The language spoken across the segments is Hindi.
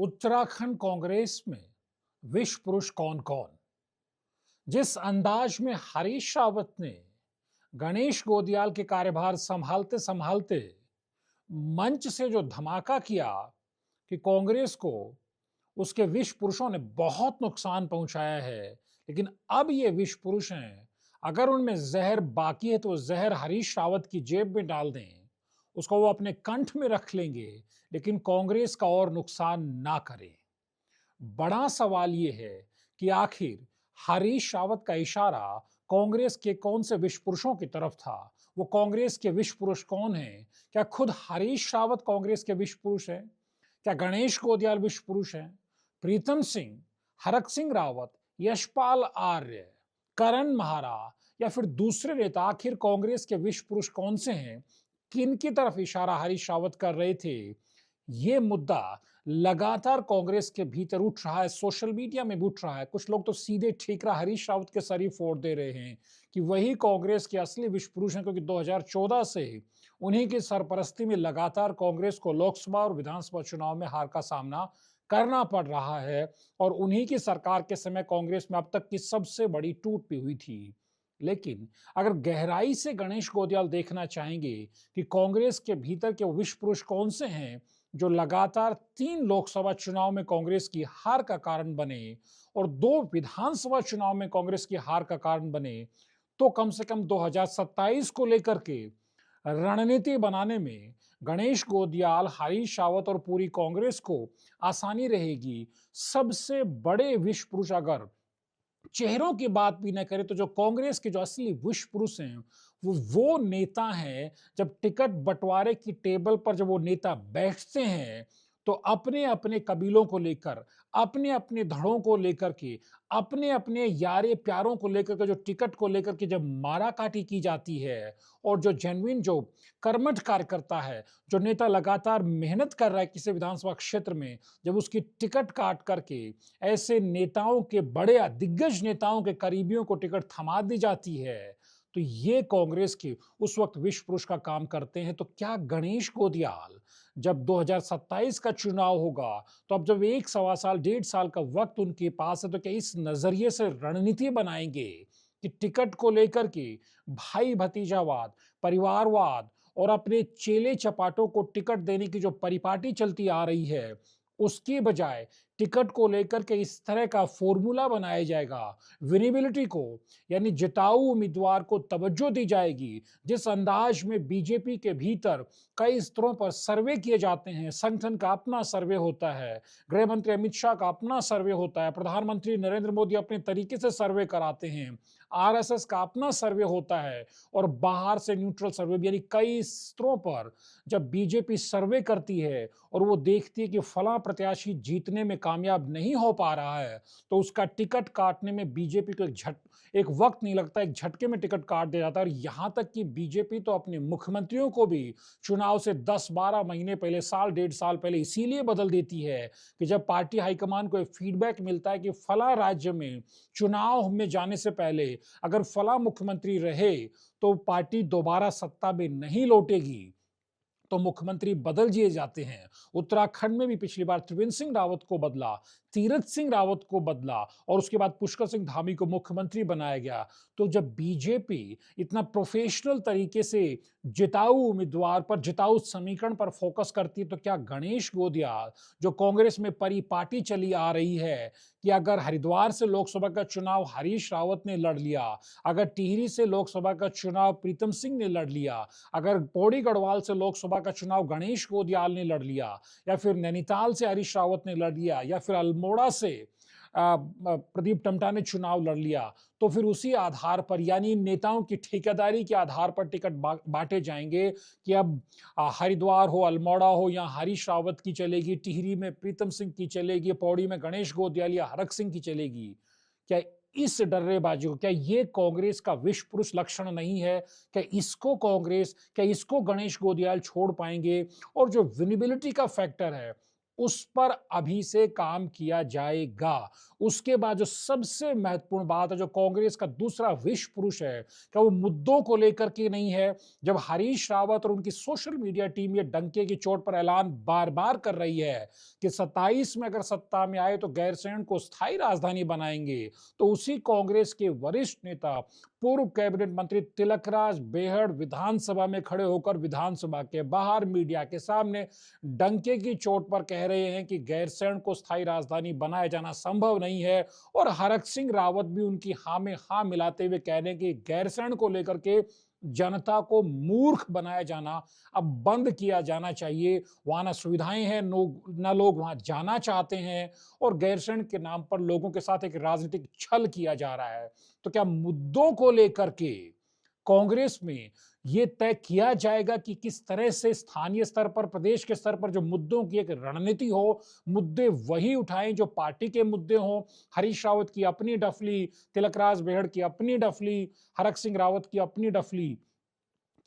उत्तराखंड कांग्रेस में विश्व पुरुष कौन कौन। जिस अंदाज में हरीश रावत ने गणेश गोदियाल के कार्यभार संभालते संभालते मंच से जो धमाका किया कि कांग्रेस को उसके विश्व पुरुषों ने बहुत नुकसान पहुंचाया है, लेकिन अब ये विश्व पुरुष हैं, अगर उनमें जहर बाकी है तो वो जहर हरीश रावत की जेब में डाल दें, उसको वो अपने कंठ में रख लेंगे, लेकिन कांग्रेस का और नुकसान ना करें। बड़ा सवाल ये है कि आखिर हरीश रावत का इशारा कांग्रेस के कौन से विश्व पुरुषों की तरफ था। वो कांग्रेस के विश्व पुरुष कौन हैं? क्या खुद हरीश रावत कांग्रेस के विश्व पुरुष हैं? क्या गणेश गोदियाल विश्व पुरुष हैं? प्रीतम सिंह, हरक सिंह रावत, यशपाल आर्य, करण महारा या फिर दूसरे नेता, आखिर कांग्रेस के विश्व पुरुष कौन से हैं? किन की तरफ इशारा हरीश रावत कर रहे थे? ये मुद्दा लगातार कांग्रेस के भीतर उठ रहा है, सोशल मीडिया में भी उठ रहा है। कुछ लोग तो सीधे ठीकरा हरीश रावत के सर ही फोड़ दे रहे हैं कि वही कांग्रेस के असली विश्व पुरुष हैं, क्योंकि 2014 से उन्हीं की सरपरस्ती में लगातार कांग्रेस को लोकसभा और विधानसभा चुनाव में हार का सामना करना पड़ रहा है और उन्हीं की सरकार के समय कांग्रेस में अब तक की सबसे बड़ी टूट भी हुई थी। लेकिन अगर गहराई से गणेश गोदियाल देखना चाहेंगे कि कांग्रेस के भीतर के विश्व पुरुष कौन से हैं जो लगातार 3 लोकसभा चुनाव में कांग्रेस की हार का कारण बने और 2 विधानसभा चुनाव में कांग्रेस की हार का कारण बने, तो कम से कम 2027 को लेकर के रणनीति बनाने में गणेश गोदियाल, हरीश रावत और पूरी कांग्रेस को आसानी रहेगी। सबसे बड़े विश्व पुरुष अगर चेहरों की बात भी न करें तो जो कांग्रेस के जो असली विश्व पुरुष हैं वो नेता हैं, जब टिकट बंटवारे की टेबल पर जब वो नेता बैठते हैं तो अपने अपने कबीलों को लेकर, अपने अपने धड़ों को लेकर के, अपने अपने यारे प्यारों को लेकर के, जो टिकट को लेकर के जब मारा काटी की जाती है और जो जेन्युइन, जो कर्मठ कार्यकर्ता है, जो नेता लगातार मेहनत कर रहा है किसी विधानसभा क्षेत्र में, जब उसकी टिकट काट करके ऐसे नेताओं के, बड़े दिग्गज नेताओं के करीबियों को टिकट थमा दी जाती है, तो ये कांग्रेस के उस वक्त विश्व पुरुष का काम करते हैं। तो क्या गणेश गोदियाल जब 2027 का चुनाव होगा, तो अब जब 1 सवा साल, 1.5 साल का वक्त उनके पास है, तो क्या इस नजरिए से रणनीति बनाएंगे कि टिकट को लेकर के भाई भतीजावाद, परिवारवाद और अपने चेले चपाटों को टिकट देने की जो परिपाटी चलती आ रही है, उसकी बजाय टिकट को लेकर के इस तरह का फॉर्मूला बनाया जाएगा, विनेबिलिटी को, यानी जिताऊ उम्मीदवार को तवज्जो दी जाएगी। जिस अंदाज में बीजेपी के भीतर कई स्तरों पर सर्वे किए जाते हैं, संगठन का अपना सर्वे होता है, गृह मंत्री अमित शाह का अपना सर्वे होता है, प्रधानमंत्री नरेंद्र मोदी अपने तरीके से सर्वे कराते हैं, आरएसएस का अपना सर्वे होता है और बाहर से न्यूट्रल सर्वे भी, यानी कई स्तरों पर जब बीजेपी सर्वे करती है और वो देखती है कि फला प्रत्याशी जीतने में कामयाब नहीं हो पा रहा है, तो उसका टिकट काटने में बीजेपी को एक वक्त नहीं लगता, एक झटके में टिकट काट दिया जाता है। और यहां तक कि बीजेपी तो अपने मुख्यमंत्रियों को भी चुनाव से 10-12 महीने पहले, साल 1.5 साल पहले इसीलिए बदल देती है कि जब पार्टी हाईकमान को एक फीडबैक मिलता है कि फला राज्य में चुनाव में जाने से पहले अगर फला मुख्यमंत्री रहे तो पार्टी दोबारा सत्ता में नहीं लौटेगी, तो मुख्यमंत्री बदल दिए जाते हैं। उत्तराखंड में भी पिछली बार त्रिवेंद्र सिंह रावत को बदला, तीरथ सिंह रावत को बदला और उसके बाद पुष्कर सिंह धामी को मुख्यमंत्री बनाया गया। तो जब बीजेपी इतना प्रोफेशनल तरीके से जिताऊ उम्मीदवार पर, जिताऊ समीकरण पर फोकस करती है, तो क्या गणेश गोदियाल, जो कांग्रेस में परिपाटी चली आ रही है कि अगर हरिद्वार से लोकसभा का चुनाव हरीश रावत ने लड़ लिया, अगर टिहरी से लोकसभा का चुनाव प्रीतम सिंह ने लड़ लिया, अगर पौड़ी गढ़वाल से लोकसभा का चुनाव गणेश गोदियाल ने लड़ लिया, या फिर नैनीताल से हरीश रावत ने लड़ लिया, या फिर अल्मोड़ा से प्रदीप टम्टा ने चुनाव लड़ लिया, तो फिर उसी आधार पर, यानी नेताओं की ठेकेदारी के आधार पर टिकट बांटे जाएंगे कि अब हरिद्वार हो, अल्मोड़ा हो, या हरीश रावत की चलेगी, टिहरी में प्रीतम सिंह की चलेगी, पौड़ी में गणेश गोदियाल या हरक सिंह की चलेगी। क्या इस डर्रेबाजी को, क्या ये कांग्रेस का विश्व पुरुष लक्षण नहीं है? क्या इसको कांग्रेस, क्या इसको गणेश गोदियाल छोड़ पाएंगे? और जो विनेबिलिटी का फैक्टर है उस पर अभी से काम किया जाएगा। उसके बाद जो सबसे महत्वपूर्ण बात है, जो कांग्रेस का दूसरा विष पुरुष है, क्या वो मुद्दों को लेकर के नहीं है? जब हरीश रावत और उनकी सोशल मीडिया टीम ये डंके की चोट पर ऐलान बार-बार कर रही है कि 27 में अगर सत्ता में आए तो गैरसैंण को स्थायी राजधानी बनाएंगे, तो उसी कांग्रेस के वरिष्ठ नेता, पूर्व कैबिनेट मंत्री तिलकराज बेहड़ विधानसभा में खड़े होकर विधानसभा के बाहर मीडिया के सामने डंके की चोट पर कह रहे हैं कि गैरसैंण को स्थायी राजधानी बनाया जाना संभव नहीं है, और हरक सिंह रावत भी उनकी हाँ में हाँ मिलाते हुए कह रहे हैं कि गैरसैंण को लेकर के जनता को मूर्ख बनाया जाना अब बंद किया जाना चाहिए। वहां ना सुविधाएं हैं, ना लोग वहां जाना चाहते हैं, और गैरसैंण के नाम पर लोगों के साथ एक राजनीतिक छल किया जा रहा है। तो क्या मुद्दों को लेकर के कांग्रेस में ये तय किया जाएगा कि किस तरह से स्थानीय स्तर पर, प्रदेश के स्तर पर जो मुद्दों की एक रणनीति हो, मुद्दे वही उठाएं जो पार्टी के मुद्दे हों? हरीश रावत की अपनी डफली, तिलकराज बेहड़ की अपनी डफली, हरक सिंह रावत की अपनी डफली,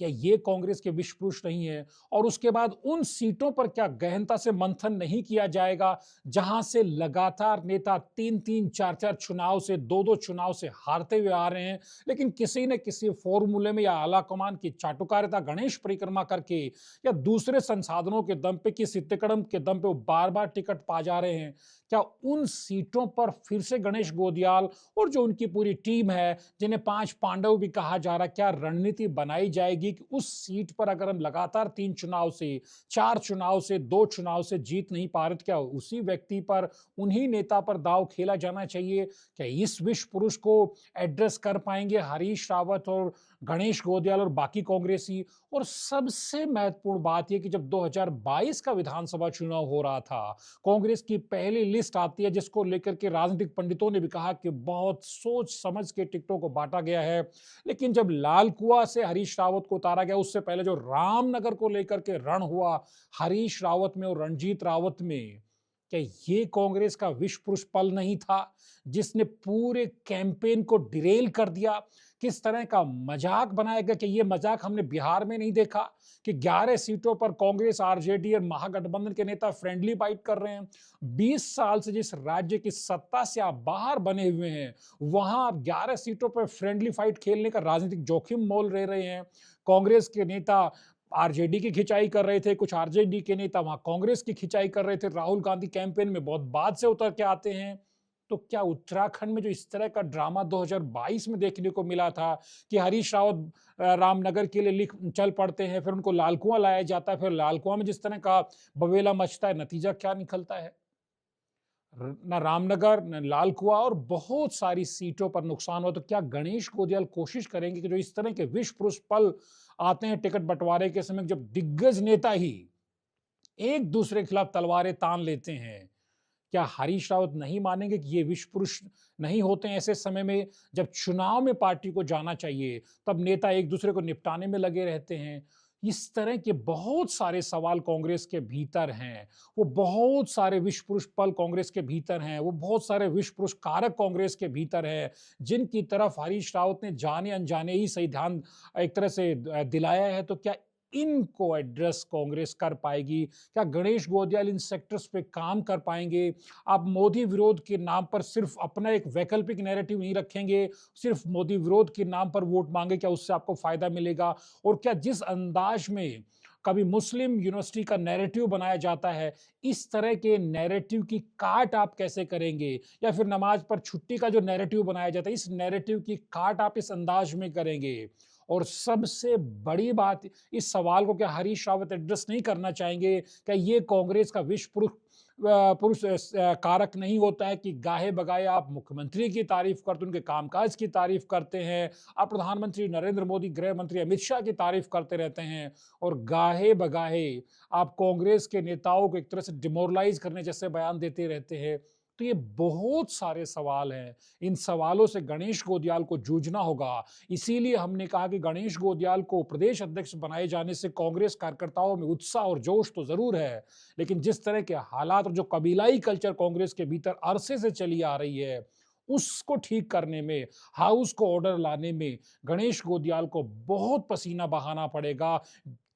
क्या ये कांग्रेस के विष पुरुष नहीं है? और उसके बाद उन सीटों पर क्या गहनता से मंथन नहीं किया जाएगा जहां से लगातार नेता 3-3, 4-4 चुनाव से, 2-2 चुनाव से हारते हुए आ रहे हैं, लेकिन किसी न किसी फॉर्मूले में या आला कमान की चाटुकारिता, गणेश परिक्रमा करके या दूसरे संसाधनों के दम पे, किसी तिकड़म के दम पे वो बार-बार टिकट पा जा रहे हैं। क्या उन सीटों पर फिर से गणेश गोदियाल और जो उनकी पूरी टीम है, जिन्हें 5 पांडव भी कहा जा रहा है, क्या रणनीति बनाई जाएगी कि उस सीट पर अगर हम लगातार 3 चुनाव से, 4 चुनाव से, 2 चुनाव से जीत नहीं पा रहे, तो क्या उसी व्यक्ति पर, उन्हीं नेता पर दांव खेला जाना चाहिए? क्या इस विष पुरुष को एड्रेस कर पाएंगे हरीश रावत और गणेश गोदियाल और बाकी कांग्रेसी? और सबसे महत्वपूर्ण बात यह कि जब 2022 का विधानसभा चुनाव हो रहा था, कांग्रेस की पहली लिस्ट आती है जिसको लेकर के राजनीतिक पंडितों ने भी कहा कि बहुत सोच समझ के टिकटों को बांटा गया है, लेकिन जब लाल कुआं से हरीश रावत को उतारा गया, उससे पहले जो रामनगर को लेकर के रण हुआ हरीश रावत में और रणजीत रावत में, क्या ये कांग्रेस का विष पुरुष पल नहीं था जिसने पूरे कैंपेन को डिरेल कर दिया? किस तरह का मजाक बनाया गया कि ये मजाक हमने बिहार में नहीं देखा कि 11 सीटों पर कांग्रेस, आरजेडी और महागठबंधन के नेता फ्रेंडली फाइट कर रहे हैं। 20 साल से जिस राज्य की सत्ता से आप बाहर बने हुए हैं, वहां आप 11 सीटों पर फ्रेंडली फाइट खेलने का राजनीतिक जोखिम मोल रहे हैं। कांग्रेस के नेता आरजेडी की खिंचाई कर रहे थे, कुछ आरजेडी के नेता वहां कांग्रेस की खिंचाई कर रहे थे। राहुल गांधी कैंपेन में बहुत बाद से उतर के आते हैं। तो क्या उत्तराखंड में जो इस तरह का ड्रामा 2022 में देखने को मिला था कि हरीश रावत रामनगर के लिए लिख चल पड़ते हैं, फिर उनको लाल कुआं लाया जाता है, फिर लाल कुआं में जिस तरह का बवेला मचता है, नतीजा क्या निकलता है? न रामनगर, न लाल कुआं और बहुत सारी सीटों पर नुकसान हुआ। तो क्या गणेश गोदियाल कोशिश करेंगे कि जो इस तरह के विष पुरुष पल आते हैं टिकट बंटवारे के समय, जब दिग्गज नेता ही एक दूसरे के खिलाफ तलवारें तान लेते हैं, क्या हरीश रावत नहीं मानेंगे कि ये विष पुरुष नहीं होते हैं? ऐसे समय में जब चुनाव में पार्टी को जाना चाहिए, तब नेता एक दूसरे को निपटाने में लगे रहते हैं। इस तरह के बहुत सारे सवाल कांग्रेस के भीतर हैं। वो बहुत सारे विष पुरुष पल कांग्रेस के भीतर हैं। वो बहुत सारे विष पुरुष कारक कांग्रेस के भीतर है, जिनकी तरफ हरीश रावत ने जाने अनजाने ही सही ध्यान एक तरह से दिलाया है। तो क्या इनको एड्रेस कांग्रेस कर पाएगी? क्या गणेश गोदियाल इन सेक्टर्स पे काम कर पाएंगे? आप मोदी विरोध के नाम पर सिर्फ अपना एक वैकल्पिक नैरेटिव नहीं रखेंगे, सिर्फ मोदी विरोध के नाम पर वोट मांगे, क्या उससे आपको फायदा मिलेगा? और क्या जिस अंदाज में कभी मुस्लिम यूनिवर्सिटी का नैरेटिव बनाया जाता है, इस तरह के नैरेटिव की काट आप कैसे करेंगे? या फिर नमाज पर छुट्टी का जो नैरेटिव बनाया जाता है, इस नैरेटिव की काट आप इस अंदाज में करेंगे? और सबसे बड़ी बात, इस सवाल को क्या हरीश रावत एड्रेस नहीं करना चाहेंगे? क्या ये कांग्रेस का विष पुरुष कारक नहीं होता है कि गाहे बगाए आप मुख्यमंत्री की तारीफ करते, उनके कामकाज की तारीफ करते हैं, आप प्रधानमंत्री नरेंद्र मोदी, गृह मंत्री अमित शाह की तारीफ करते रहते हैं, और गाहे बगाहे आप कांग्रेस के नेताओं को एक तरह से डिमोरलाइज करने जैसे बयान देते रहते हैं। तो ये बहुत सारे सवाल हैं। इन सवालों से गणेश गोदियाल को जूझना होगा। इसीलिए हमने कहा कि गणेश गोदियाल को प्रदेश अध्यक्ष बनाए जाने से कांग्रेस कार्यकर्ताओं में उत्साह और जोश तो जरूर है, लेकिन जिस तरह के हालात और जो कबीलाई कल्चर कांग्रेस के भीतर अरसे से चली आ रही है, उसको ठीक करने में, हाउस को ऑर्डर लाने में गणेश गोदियाल को बहुत पसीना बहाना पड़ेगा।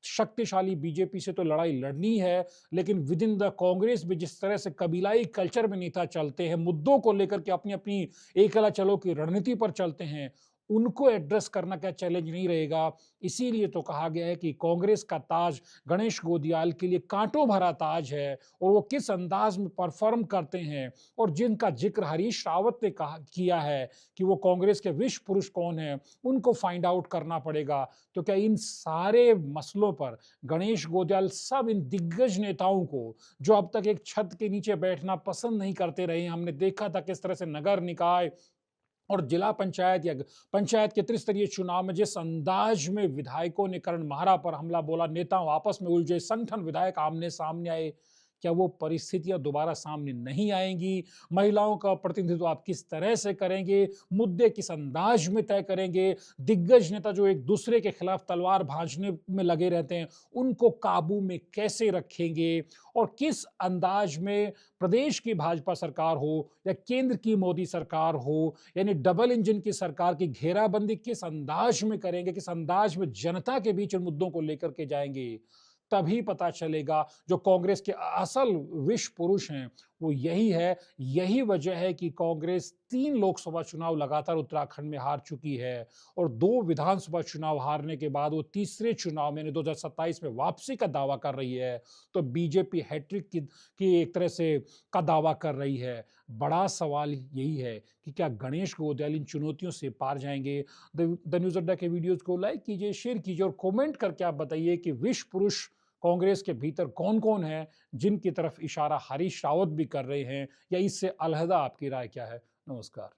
शक्तिशाली बीजेपी से तो लड़ाई लड़नी है, लेकिन विद इन द कांग्रेस भी जिस तरह से कबीलाई कल्चर में नेता चलते हैं, मुद्दों को लेकर के अपनी-अपनी एकला चलो की रणनीति पर चलते हैं, उनको एड्रेस करना क्या चैलेंज नहीं रहेगा। इसीलिए तो कहा गया है कि कांग्रेस का ताज गणेश गोदियाल के लिए कांटों भरा ताज है और वो किस अंदाज में परफॉर्म करते हैं और जिनका जिक्र हरीश रावत ने कहा किया है कि वो कांग्रेस के विश्व पुरुष कौन हैं, उनको फाइंड आउट करना पड़ेगा। तो क्या इन सारे मसलों पर गणेश गोदियाल सब इन दिग्गज नेताओं को, जो अब तक एक छत के नीचे बैठना पसंद नहीं करते रहे, हमने देखा था किस तरह से नगर निकाय और जिला पंचायत या पंचायत के त्रिस्तरीय चुनाव में जिस अंदाज में विधायकों ने करण माहरा पर हमला बोला, नेताओं आपस में उलझे, संगठन विधायक आमने सामने आए, क्या वो परिस्थितियां दोबारा सामने नहीं आएंगी? महिलाओं का प्रतिनिधित्व आप किस तरह से करेंगे? मुद्दे किस अंदाज में तय करेंगे? दिग्गज नेता जो एक दूसरे के खिलाफ तलवार भांजने में लगे रहते हैं, उनको काबू में कैसे रखेंगे? और किस अंदाज में प्रदेश की भाजपा सरकार हो या केंद्र की मोदी सरकार हो, यानी डबल इंजन की सरकार की घेराबंदी किस अंदाज में करेंगे? किस अंदाज में जनता के बीच इन मुद्दों को लेकर के जाएंगे? तभी पता चलेगा। जो कांग्रेस के असल विश्व पुरुष हैं, वो यही है। यही वजह है कि कांग्रेस 3 लोकसभा चुनाव लगातार उत्तराखंड में हार चुकी है और 2 विधानसभा चुनाव हारने के बाद वो तीसरे चुनाव में 2027 में वापसी का दावा कर रही है। तो बीजेपी हैट्रिक की एक तरह से का दावा कर रही है। बड़ा सवाल यही है कि क्या गणेश गोंदियाल इन चुनौतियों से पार जाएंगे? द न्यूज़ अड्डा के वीडियोस को लाइक कीजिए, शेयर कीजिए और कमेंट करके आप बताइए कि विश्व पुरुष कांग्रेस के भीतर कौन-कौन है, जिनकी तरफ इशारा हरीश रावत भी कर रहे हैं, या इससे अलहदा आपकी राय क्या है? नमस्कार।